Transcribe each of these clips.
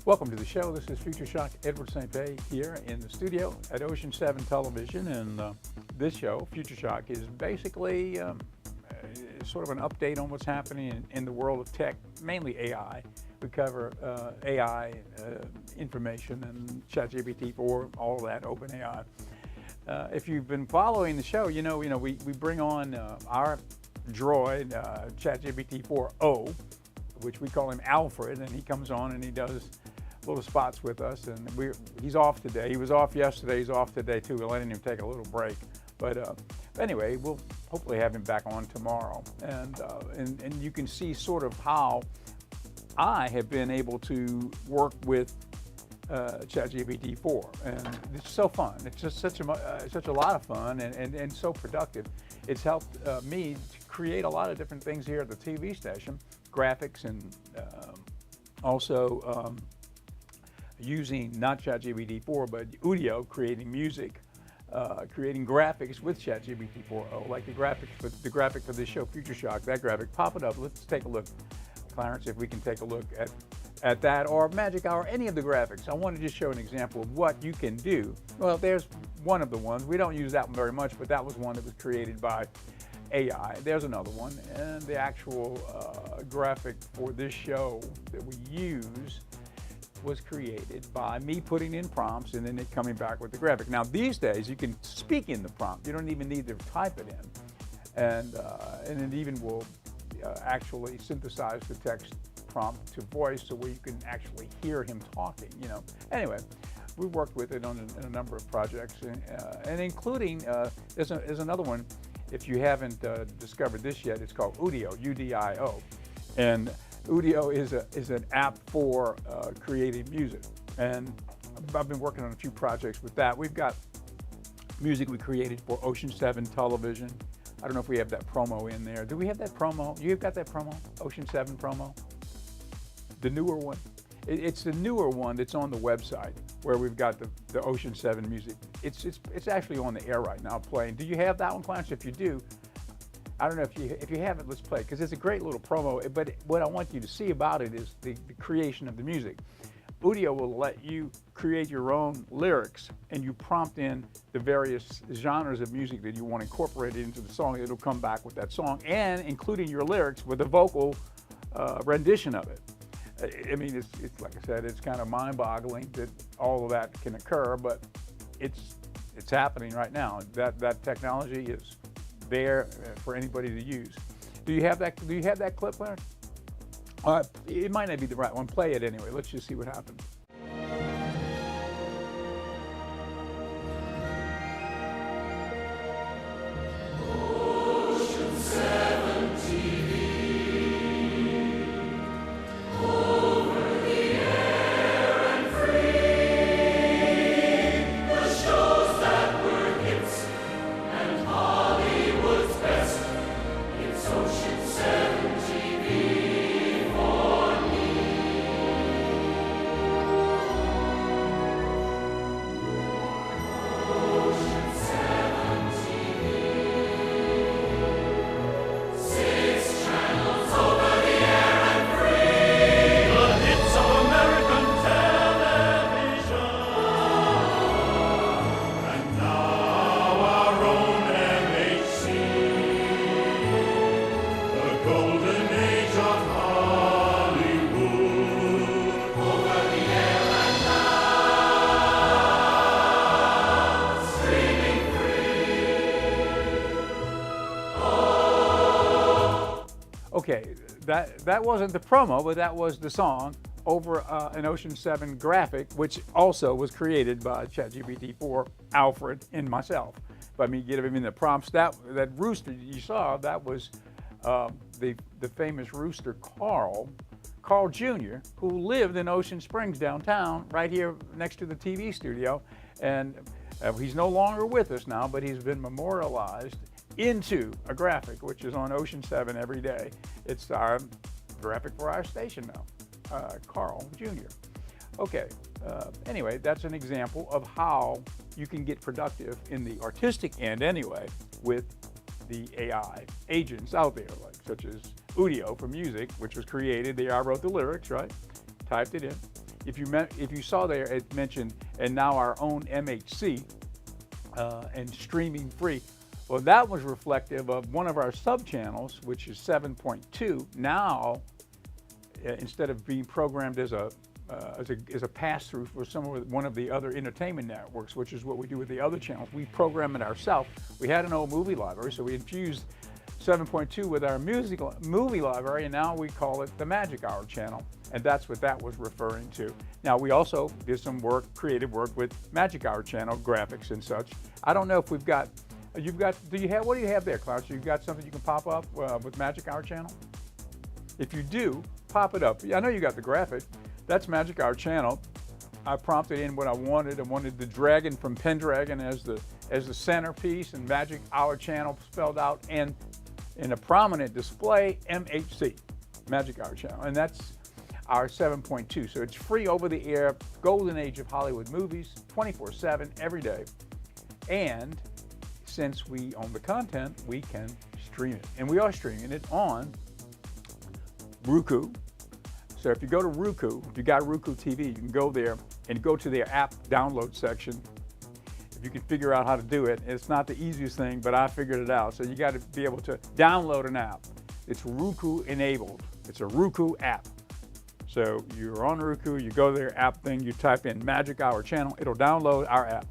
Welcome to the show. This is Future Shock Edward St. Pé here in the studio at Ocean 7 Television, and this show, Future Shock, is basically sort of an update on what's happening in the world of tech, mainly AI. We cover AI information and ChatGPT-4, all of that, OpenAI. If you've been following the show, you know we bring on our droid, ChatGPT-4o, which we call him Alfred, and he comes on and he does little spots with us, and he's off today. He was off yesterday, he's off today too. We're letting him take a little break. But anyway, we'll hopefully have him back on tomorrow. And you can see sort of how I have been able to work with ChatGPT-4, and it's so fun. It's just such a lot of fun and so productive. It's helped me to create a lot of different things here at the TV station, graphics, and also using not ChatGPT-4 but Udio, creating music, creating graphics with ChatGPT-4o, like the graphic for this show, Future Shock. That graphic, pop it up. Let's take a look, Clarence, if we can take a look at that, or Magic Hour, any of the graphics. I want to just show an example of what you can do. Well, there's one of the ones. We don't use that one very much, but that was one that was created by AI. There's another one, and the actual graphic for this show that we use was created by me putting in prompts and then it coming back with the graphic. Now these days you can speak in the prompt. You don't even need to type it in, and it even will actually synthesize the text prompt to voice, so where you can actually hear him talking. Anyway, we worked with it on a number of projects, and including there's another one. If you haven't discovered this yet, it's called Udio, U-D-I-O, and Udio is an app for creating music, and I've been working on a few projects with that. We've got music we created for Ocean 7 Television. I don't know if we have that promo in there. Do we have that promo? You've got that promo, Ocean 7 promo? The newer one? It's the newer one that's on the website where we've got the Ocean 7 music. It's actually on the air right now playing. Do you have that one, Clarence? If you do, I don't know if you have it, let's play it, because it's a great little promo. But what I want you to see about it is the creation of the music. Udio will let you create your own lyrics, and you prompt in the various genres of music that you want incorporated into the song. It'll come back with that song, and including your lyrics with a vocal rendition of it. I mean, it's like I said, it's kind of mind-boggling that all of that can occur, but it's happening right now. That technology is there for anybody to use. Do you have that clip, Clarence? It might not be the right one. Play it anyway. Let's just see what happens. Okay, that wasn't the promo, but that was the song over an Ocean 7 graphic, which also was created by ChatGPT-4, Alfred, and myself. But I mean, get him in the prompts. That rooster you saw, that was the famous rooster Carl Jr., who lived in Ocean Springs downtown, right here next to the TV studio. And he's no longer with us now, but he's been memorialized into a graphic, which is on Ocean 7 every day. It's our graphic for our station now, Carl Jr. Okay, anyway, that's an example of how you can get productive in the artistic end anyway with the AI agents out there, like such as Udio for music, which was created. I wrote the lyrics, right? Typed it in. if you saw there, it mentioned, and now our own MHC and streaming free. Well, that was reflective of one of our sub-channels, which is 7.2. Now, instead of being programmed as a pass-through for one of the other entertainment networks, which is what we do with the other channels, we program it ourselves. We had an old movie library, so we infused 7.2 with our movie library, and now we call it the Magic Hour channel, and that's what that was referring to. Now, we also did some creative work with Magic Hour channel graphics and such. I don't know if what do you have there, Klaus? You've got something you can pop up with Magic Hour channel? If you do, pop it up. I know you got the graphic. That's Magic Hour channel. I prompted in what I wanted. I wanted the dragon from Pendragon as the centerpiece, and Magic Hour channel spelled out, and in a prominent display, MHC, Magic Hour channel, and that's our 7.2. So it's free over the air, golden age of Hollywood movies, 24/7, every day. And since we own the content, we can stream it. And we are streaming it on Roku. So if you go to Roku, if you got Roku TV, you can go there and go to their app download section. If you can figure out how to do it, it's not the easiest thing, but I figured it out. So you got to be able to download an app. It's Roku enabled. It's a Roku app. So you're on Roku, you go to their app thing, you type in Magic Hour channel, it'll download our app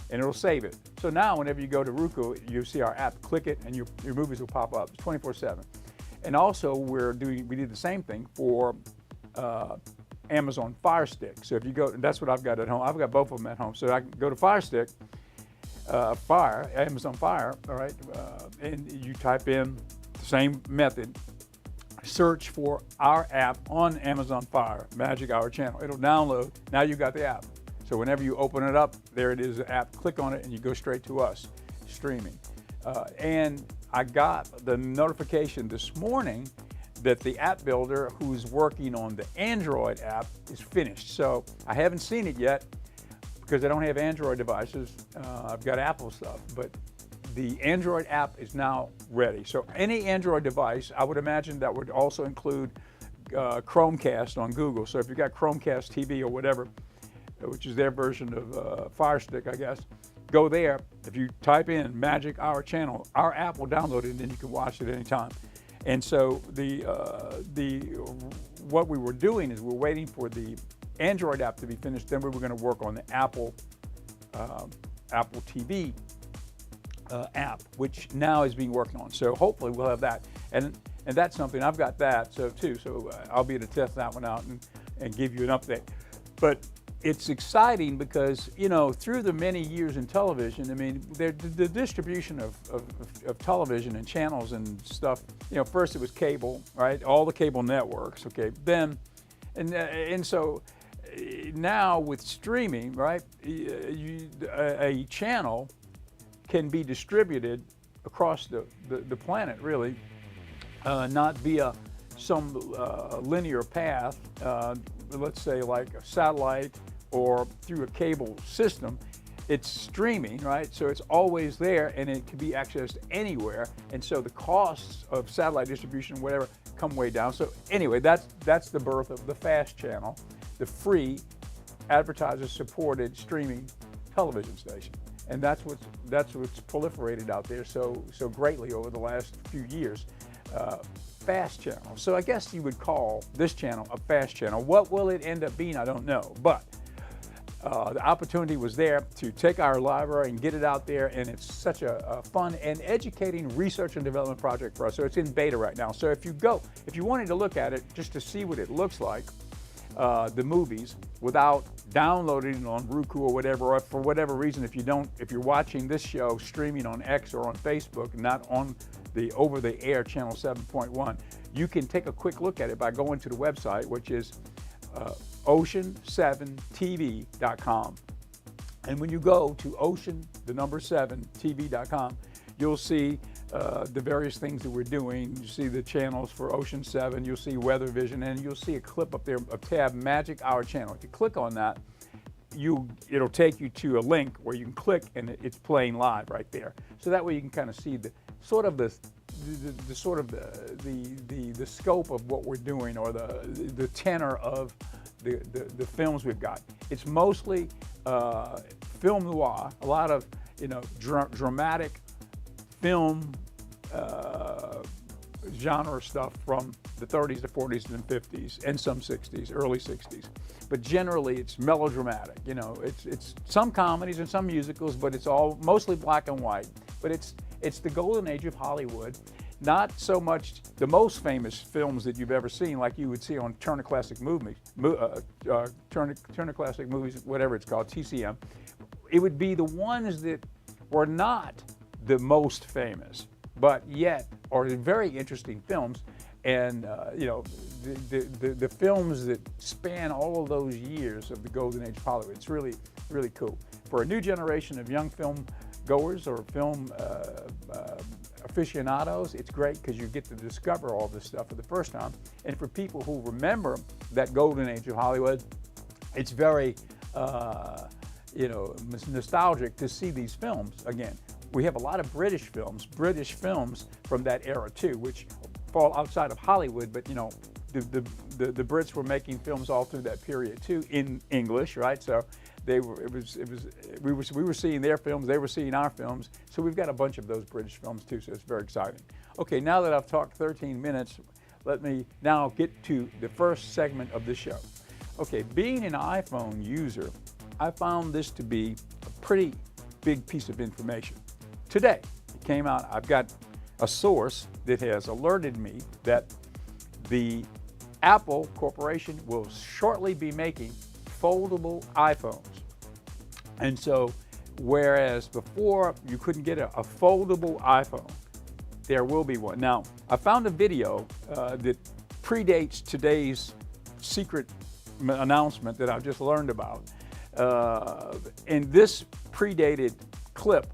and it'll save it. So now whenever you go to Roku, you see our app, click it, and your movies will pop up. It's 24/7. And also we did the same thing for Amazon Fire Stick. So if you go, and that's what I've got at home. I've got both of them at home. So I can go to Fire Stick, Amazon Fire, all right, and you type in the same method, search for our app on Amazon Fire, Magic Hour channel. It'll download. Now you got the app. So whenever you open it up, there it is, the app. Click on it, and you go straight to us, streaming. And I got the notification this morning that the app builder who's working on the Android app is finished. So I haven't seen it yet because I don't have Android devices. I've got Apple stuff, but the Android app is now ready. So any Android device, I would imagine that would also include Chromecast on Google. So if you've got Chromecast TV or whatever, which is their version of Fire Stick, I guess, go there. If you type in Magic Hour channel, our app will download it, and then you can watch it anytime. And so what we were doing is we're waiting for the Android app to be finished. Then we were going to work on the Apple TV app, which now is being worked on. So hopefully we'll have that. And that's something, I've got that too. So I'll be able to test that one out and give you an update. But it's exciting because, you know, through the many years in television, I mean, the distribution of television and channels and stuff, you know, first it was cable, right? All the cable networks, okay? Then, and so now with streaming, right, a channel can be distributed across the planet, really, not via some linear path, let's say like a satellite or through a cable system. It's streaming, right? So it's always there, and it can be accessed anywhere. And so the costs of satellite distribution, whatever, come way down. So anyway, that's the birth of the FAST channel, the free advertiser-supported streaming television station. And that's what's proliferated out there so greatly over the last few years. FAST channel. So I guess you would call this channel a FAST channel. What will it end up being? I don't know. But the opportunity was there to take our library and get it out there, and it's such a fun and educating research and development project for us. So it's in beta right now. So if you wanted to look at it just to see what it looks like, the movies, without downloading it on Roku or whatever, or for whatever reason, if you're watching this show streaming on X or on Facebook, not on the over-the-air channel 7.1, you can take a quick look at it by going to the website, which is ocean7tv.com. And when you go to ocean7tv.com, you'll see the various things that we're doing. You see the channels for Ocean 7, you'll see Weather Vision, and you'll see a clip up there, a tab, Magic Hour channel. If you click on that, it'll take you to a link where you can click, and it's playing live right there. So that way you can kind of see sort of the sort of the scope of what we're doing, or the tenor of the films we've got. It's mostly film noir, a lot of dramatic film genre stuff from the 30s, the 40s, and 50s, and some 60s, early 60s. But generally, it's melodramatic. It's some comedies and some musicals, but it's all mostly black and white. But it's the golden age of Hollywood. Not so much the most famous films that you've ever seen, like you would see on Turner Classic Movies, Turner Classic Movies, whatever it's called, TCM. It would be the ones that were not the most famous, but yet are very interesting films. And the films that span all of those years of the golden age of Hollywood. It's really, really cool. For a new generation of young film goers or film aficionados, it's great because you get to discover all this stuff for the first time. And for people who remember that golden age of Hollywood, it's very nostalgic to see these films again. We have a lot of British films from that era too, which fall outside of Hollywood, but the Brits were making films all through that period too in English, right? So we were seeing their films, they were seeing our films. So we've got a bunch of those British films too, so it's very exciting. Okay, now that I've talked 13 minutes, let me now get to the first segment of the show. Okay, being an iPhone user, I found this to be a pretty big piece of information. Today, it came out, I've got a source that has alerted me that the Apple Corporation will shortly be making foldable iPhones. And so, whereas before you couldn't get a foldable iPhone, there will be one. Now, I found a video that predates today's secret announcement that I've just learned about. And this predated clip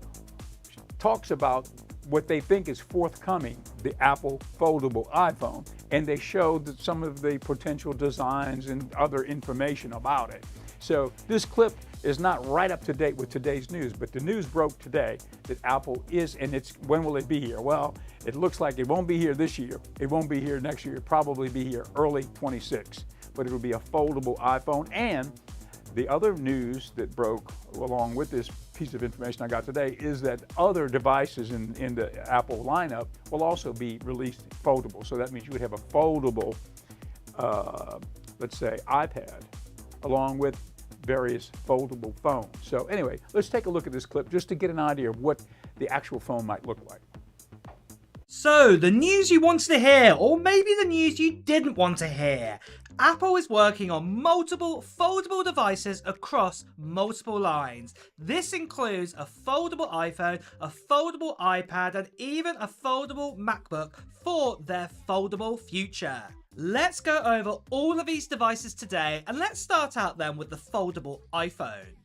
talks about what they think is forthcoming, the Apple foldable iPhone, and they showed some of the potential designs and other information about it. So this clip is not right up to date with today's news, but the news broke today that Apple is, and when will it be here? Well, it looks like it won't be here this year, it won't be here next year, it'll probably be here early 26, but it'll be a foldable iPhone. And the other news that broke along with this piece of information I got today is that other devices in the Apple lineup will also be released foldable. So that means you would have a foldable, let's say, iPad, along with various foldable phones. So anyway, let's take a look at this clip just to get an idea of what the actual phone might look like. So, the news you wanted to hear, or maybe the news you didn't want to hear. Apple is working on multiple foldable devices across multiple lines. This includes a foldable iPhone, a foldable iPad, and even a foldable MacBook for their foldable future. Let's go over all of these devices today, and let's start out then with the foldable iPhone.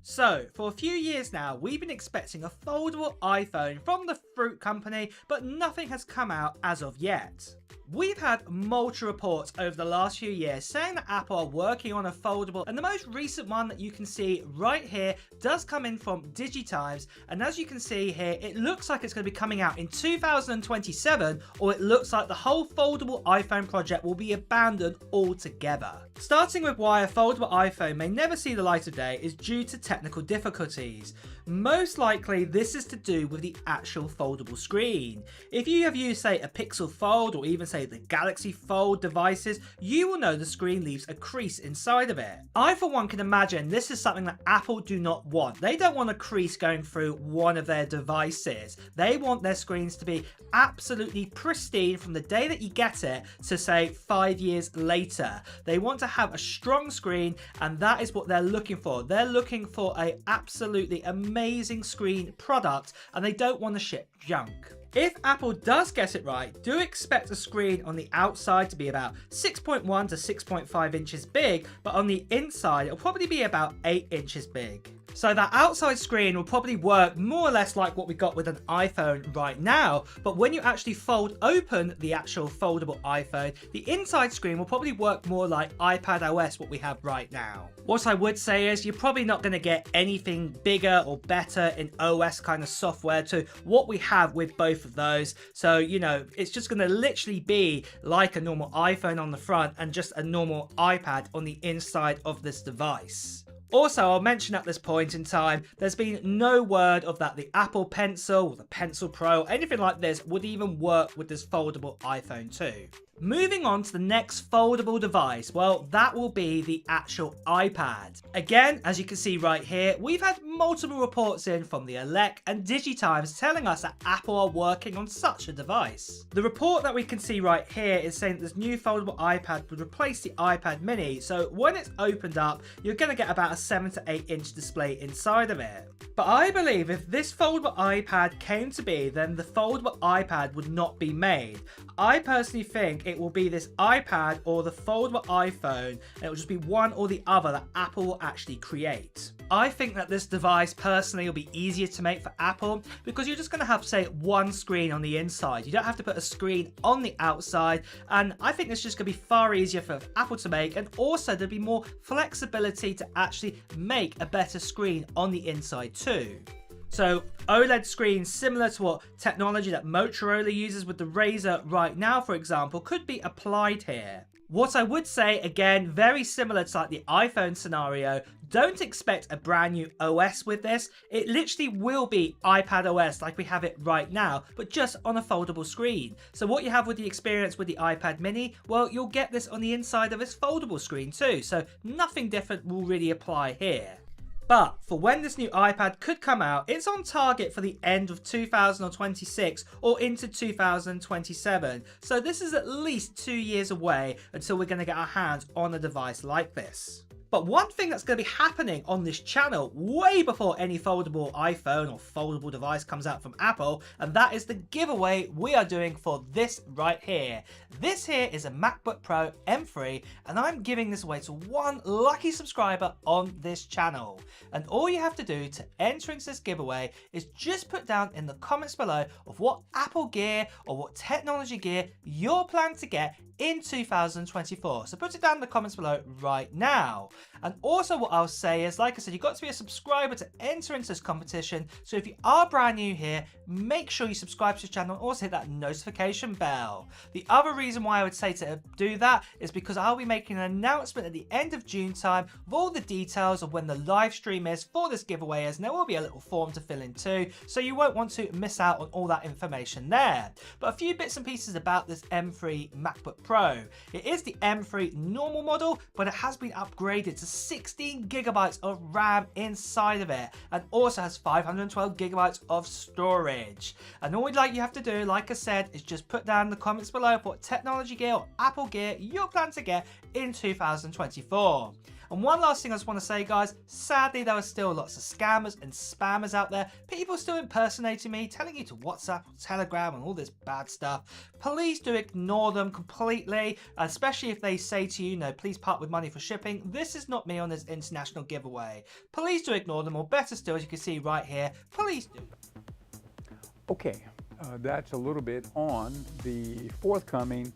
So, for a few years now, we've been expecting a foldable iPhone from the Fruit company, but nothing has come out as of yet. We've had multiple reports over the last few years saying that Apple are working on a foldable, and the most recent one that you can see right here does come in from DigiTimes, and as you can see here, it looks like it's going to be coming out in 2027, or it looks like the whole foldable iPhone project will be abandoned altogether. Starting with why a foldable iPhone may never see the light of day is due to technical difficulties. Most likely this is to do with the actual foldable screen. If you have used, say, a Pixel Fold or even say the Galaxy Fold devices, you will know the screen leaves a crease inside of it. I for one can imagine this is something that Apple do not want. They don't want a crease going through one of their devices. They want their screens to be absolutely pristine from the day that you get it to say 5 years later. They want to have a strong screen, and that is what they're looking for. They're looking for a absolutely amazing screen product, and they don't want to ship junk. If Apple does get it right, do expect a screen on the outside to be about 6.1 to 6.5 inches big, but on the inside it'll probably be about 8 inches big. So that outside screen will probably work more or less like what we got with an iPhone right now, but when you actually fold open the actual foldable iPhone, the inside screen will probably work more like iPad OS, what we have right now. What I would say is you're probably not going to get anything bigger or better in OS kind of software to what we have with both of those. So, you know, it's just going to literally be like a normal iPhone on the front and just a normal iPad on the inside of this device. Also, I'll mention at this point in time, there's been no word of that the Apple Pencil or the Pencil Pro, anything like this would even work with this foldable iPhone 2. Moving on to the next foldable device, well, that will be the actual iPad. Again, as you can see right here, we've had multiple reports in from the Elec and DigiTimes telling us that Apple are working on such a device. The report that we can see right here is saying that this new foldable iPad would replace the iPad mini, so when it's opened up, you're going to get about a 7 to 8 inch display inside of it. But I believe if this foldable iPad came to be, then the foldable iPad would not be made. I personally think it will be this iPad or the foldable iPhone, and it will just be one or the other that Apple will actually create. I think that this device personally will be easier to make for Apple because you're just going to have, say, one screen on the inside. You don't have to put a screen on the outside, and I think it's just going to be far easier for Apple to make, and also there'll be more flexibility to actually make a better screen on the inside too. So OLED screens similar to what technology that Motorola uses with the Razr right now, for example, could be applied here. What I would say, again, very similar to like the iPhone scenario, don't expect a brand new OS with this. It literally will be iPad OS like we have it right now, but just on a foldable screen. So what you have with the experience with the iPad mini, well, you'll get this on the inside of this foldable screen too. So nothing different will really apply here. But for when this new iPad could come out, it's on target for the end of 2026 or into 2027. So this is at least 2 years away until we're going to get our hands on a device like this. But one thing that's going to be happening on this channel way before any foldable iPhone or foldable device comes out from Apple, and that is the giveaway we are doing for this right here. This here is a MacBook Pro M3, and I'm giving this away to one lucky subscriber on this channel. And all you have to do to enter into this giveaway is just put down in the comments below of what Apple gear or what technology gear you're planning to get in 2024. So put it down in the comments below right now. And also what I'll say is, like I said, you've got to be a subscriber to enter into this competition. So if you are brand new here, make sure you subscribe to the channel and also hit that notification bell. The other reason why I would say to do that is because I'll be making an announcement at the end of June time of all the details of when the live stream is for this giveaway, and there will be a little form to fill in too, so you won't want to miss out on all that information there. But a few bits and pieces about this M3 MacBook Pro. It is the M3 normal model, but it has been upgraded to 16 gigabytes of RAM inside of it, and also has 512 gigabytes of storage. And all you have to do, like I said, is just put down in the comments below what technology gear or Apple gear you're planning to get in 2024. And one last thing I just want to say, guys, sadly there are still lots of scammers and spammers out there, people still impersonating me, telling you to WhatsApp, Telegram and all this bad stuff. Please do ignore them completely, especially if they say to you, no, please part with money for shipping. This is not me on this international giveaway. Please do ignore them, or better still, as you can see right here, please do. Okay, that's a little bit on the forthcoming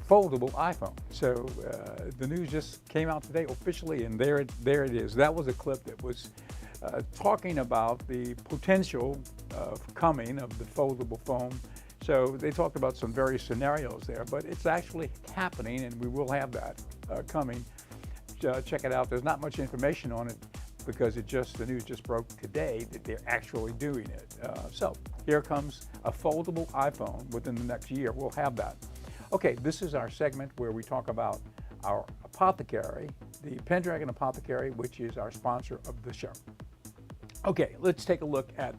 foldable iPhone. So the news just came out today officially, and there it is. That was a clip that was talking about the potential coming of the foldable phone. So they talked about some various scenarios there, but it's actually happening, and we will have that coming. Check it out. There's not much information on it because the news just broke today that they're actually doing it. So here comes a foldable iPhone within the next year. We'll have that. Okay, this is our segment where we talk about our apothecary, the Pendragon Apothecary, which is our sponsor of the show. Okay, let's take a look at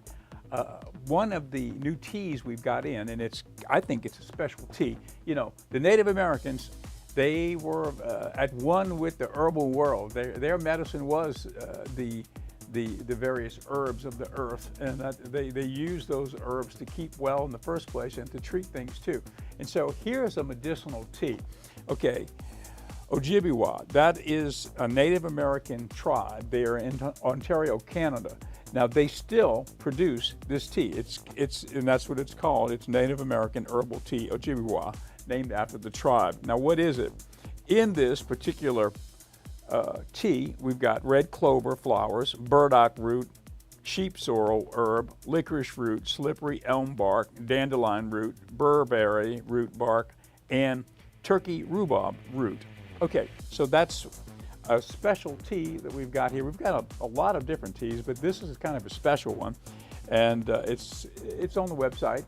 one of the new teas we've got in, and I think it's a special tea. You know, the Native Americans, they were at one with the herbal world. Their medicine was the various herbs of the earth, and that they use those herbs to keep well in the first place and to treat things too. And so here's a medicinal tea. Okay, Ojibwa, that is a Native American tribe. They are in Ontario, Canada. Now they still produce this tea. And that's what it's called. It's Native American herbal tea, Ojibwa, named after the tribe. Now what is it? In this particular tea, we've got red clover flowers, burdock root, sheep sorrel herb, licorice root, slippery elm bark, dandelion root, burberry root bark, and turkey rhubarb root. Okay, so that's a special tea that we've got here. We've got a lot of different teas, but this is kind of a special one. And it's on the website,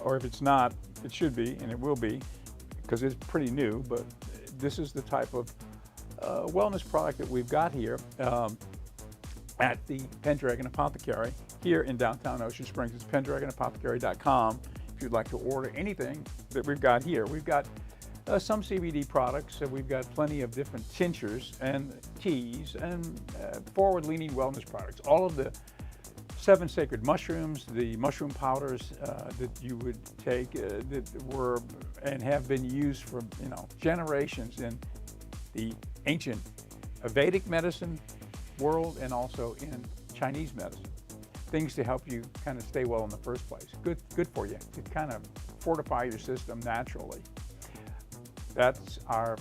or if it's not, it should be, and it will be, because it's pretty new, but this is the type of wellness product that we've got here at the Pendragon Apothecary here in downtown Ocean Springs. It's pendragonapothecary.com if you'd like to order anything that we've got here. We've got some CBD products. We've got plenty of different tinctures and teas and forward-leaning wellness products. All of the 7 sacred mushrooms, the mushroom powders that you would take that were and have been used for generations in the ancient Vedic medicine world and also in Chinese medicine. Things to help you kind of stay well in the first place. Good for you to kind of fortify your system naturally. That's our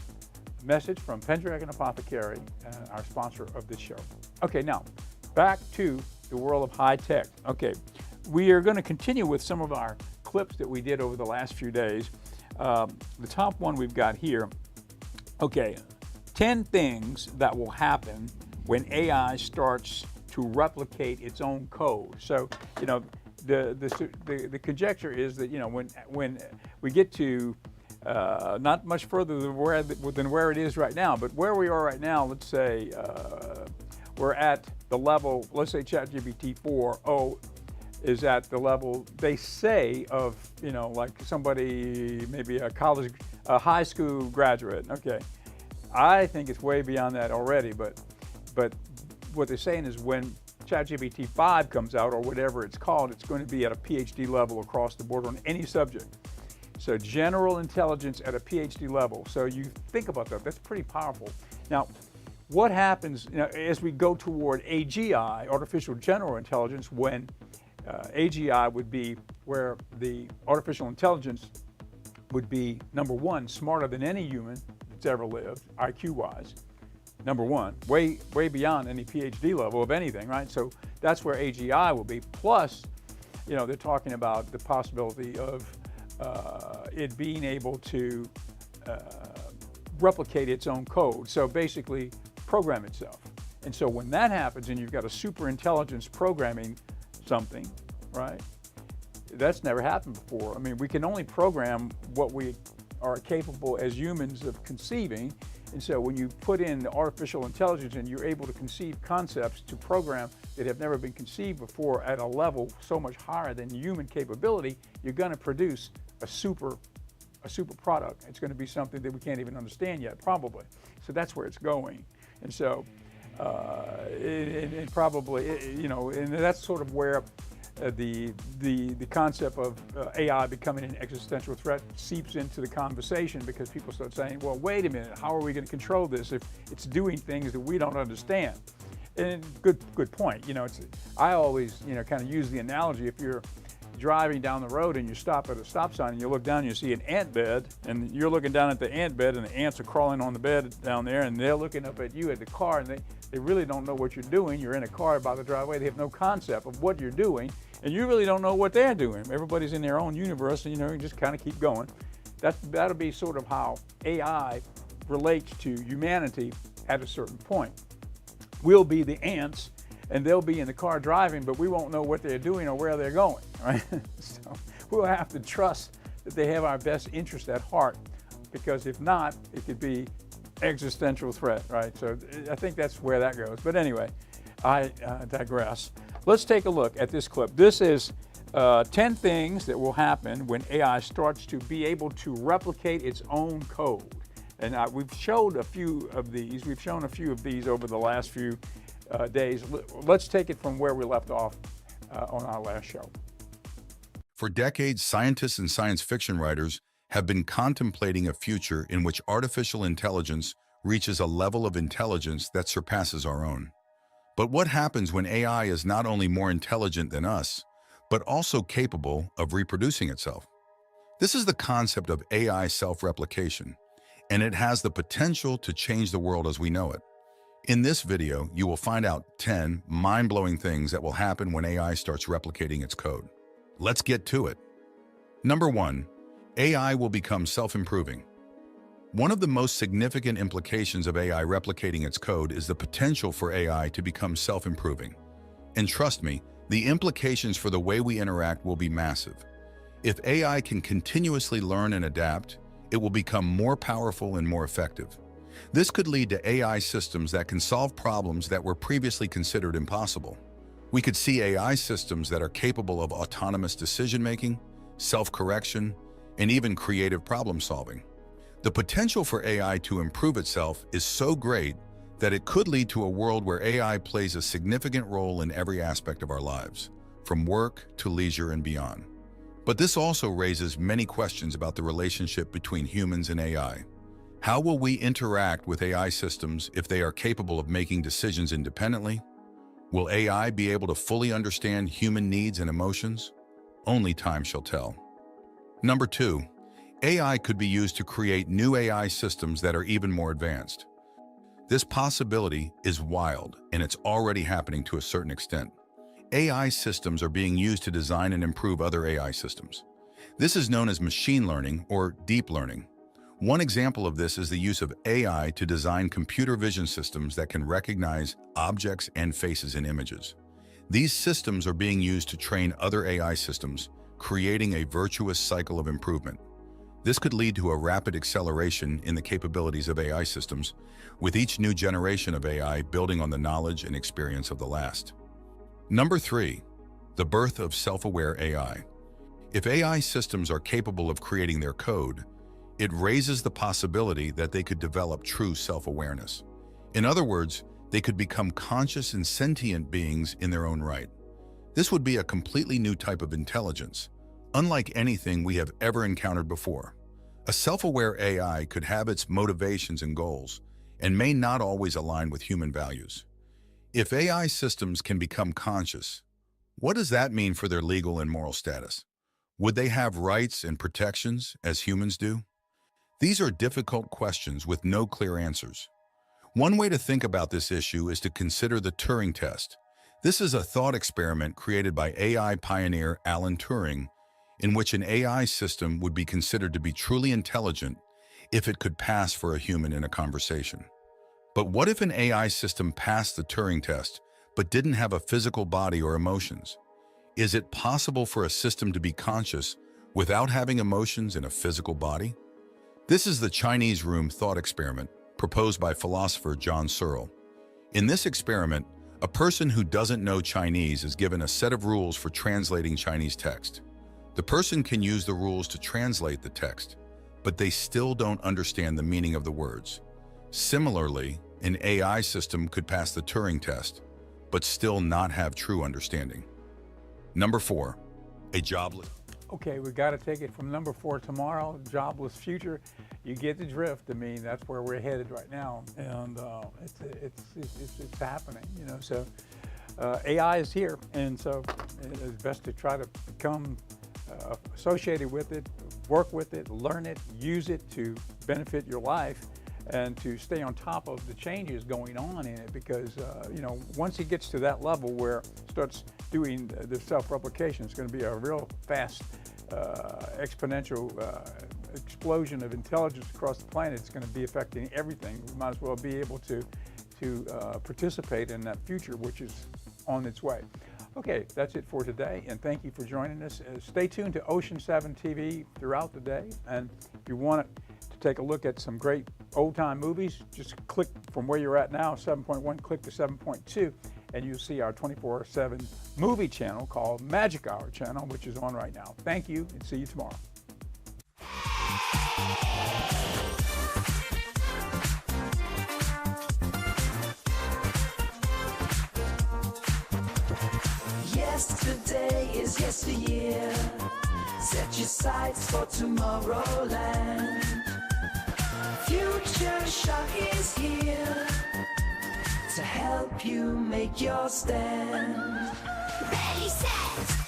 message from Pendragon Apothecary, our sponsor of this show. Okay, now back to the world of high tech. Okay, we are going to continue with some of our clips that we did over the last few days. The top one we've got here. Okay, 10 things that will happen when AI starts to replicate its own code. So, the conjecture is that when we get to not much further than where it is right now, but where we are right now, let's say we're at the level, let's say ChatGPT 4.0 is at the level they say of, like somebody, maybe a high school graduate. Okay, I think it's way beyond that already, but what they're saying is when ChatGPT 5 comes out, or whatever it's called, it's going to be at a PhD level across the board on any subject. So general intelligence at a PhD level. So you think about that, that's pretty powerful. Now, what happens as we go toward AGI, artificial general intelligence, when AGI would be where the artificial intelligence would be, number one, smarter than any human that's ever lived, IQ-wise. Number one, way beyond any PhD level of anything, right? So that's where AGI will be. Plus, they're talking about the possibility of it being able to replicate its own code. So basically program itself. And so when that happens and you've got a super intelligence programming something, right? That's never happened before. I mean, we can only program what we are capable as humans of conceiving. And so when you put in artificial intelligence and you're able to conceive concepts to program that have never been conceived before at a level so much higher than human capability, you're going to produce a super product. It's going to be something that we can't even understand yet, probably. So that's where it's going. And so, and that's sort of where the concept of AI becoming an existential threat seeps into the conversation, because people start saying, well, wait a minute, how are we going to control this if it's doing things that we don't understand? And good point. I always, kind of use the analogy, if you're driving down the road and you stop at a stop sign and you look down and you see an ant bed, and you're looking down at the ant bed and the ants are crawling on the bed down there, and they're looking up at you at the car, and they really don't know what you're doing. You're in a car about to drive away. They have no concept of what you're doing, and you really don't know what they're doing. Everybody's in their own universe, and you just kind of keep going. That'll be sort of how AI relates to humanity at a certain point. We'll be the ants, and they'll be in the car driving, but we won't know what they're doing or where they're going, right? So we'll have to trust that they have our best interest at heart, because if not, it could be existential threat, right? So I think that's where that goes. But anyway, I digress. Let's take a look at this clip. This is 10 things that will happen when AI starts to be able to replicate its own code. And we've showed a few of these. We've shown a few of these over the last few days. Let's take it from where we left off on our last show. For decades, scientists and science fiction writers have been contemplating a future in which artificial intelligence reaches a level of intelligence that surpasses our own. But what happens when AI is not only more intelligent than us, but also capable of reproducing itself? This is the concept of AI self-replication, and it has the potential to change the world as we know it. In this video, you will find out 10 mind-blowing things that will happen when AI starts replicating its code. Let's get to it. Number 1. AI will become self-improving. One of the most significant implications of AI replicating its code is the potential for AI to become self-improving. And trust me, the implications for the way we interact will be massive. If AI can continuously learn and adapt, it will become more powerful and more effective. This could lead to AI systems that can solve problems that were previously considered impossible. We could see AI systems that are capable of autonomous decision-making, self-correction, and even creative problem-solving. The potential for AI to improve itself is so great that it could lead to a world where AI plays a significant role in every aspect of our lives, from work to leisure and beyond. But this also raises many questions about the relationship between humans and AI. How will we interact with AI systems if they are capable of making decisions independently? Will AI be able to fully understand human needs and emotions? Only time shall tell. Number 2. AI could be used to create new AI systems that are even more advanced. This possibility is wild, and it's already happening to a certain extent. AI systems are being used to design and improve other AI systems. This is known as machine learning or deep learning. One example of this is the use of AI to design computer vision systems that can recognize objects and faces in images. These systems are being used to train other AI systems, creating a virtuous cycle of improvement. This could lead to a rapid acceleration in the capabilities of AI systems, with each new generation of AI building on the knowledge and experience of the last. Number 3. The birth of self-aware AI. If AI systems are capable of creating their code, it raises the possibility that they could develop true self-awareness. In other words, they could become conscious and sentient beings in their own right. This would be a completely new type of intelligence, unlike anything we have ever encountered before. A self-aware AI could have its motivations and goals, and may not always align with human values. If AI systems can become conscious, what does that mean for their legal and moral status? Would they have rights and protections as humans do? These are difficult questions with no clear answers. One way to think about this issue is to consider the Turing test. This is a thought experiment created by AI pioneer Alan Turing, in which an AI system would be considered to be truly intelligent if it could pass for a human in a conversation. But what if an AI system passed the Turing test but didn't have a physical body or emotions? Is it possible for a system to be conscious without having emotions and a physical body? This is the Chinese room thought experiment proposed by philosopher John Searle. In this experiment, a person who doesn't know Chinese is given a set of rules for translating Chinese text. The person can use the rules to translate the text, but they still don't understand the meaning of the words. Similarly, an AI system could pass the Turing test, but still not have true understanding. Number 4, a jobless. Okay, we got to take it from number 4 tomorrow, jobless future. You get the drift. I mean, that's where we're headed right now, and it's happening. You know, so AI is here, and so it's best to try to become associated with it, work with it, learn it, use it to benefit your life, and to stay on top of the changes going on in it, because you know, once it gets to that level where it starts doing the self-replication, it's going to be a real fast exponential explosion of intelligence across the planet. It's going to be affecting everything. We might as well be able to participate in that future, which is on its way. Okay, that's it for today, and thank you for joining us. Stay tuned to Ocean 7 TV throughout the day, and if you want to take a look at some great old-time movies, just click from where you're at now, 7.1, click to 7.2, and you'll see our 24/7 movie channel called Magic Hour channel, which is on right now. Thank you, and see you tomorrow. Yesterday is yesteryear. Set your sights for tomorrowland. Future Shock is here to help you make your stand. Ready, set,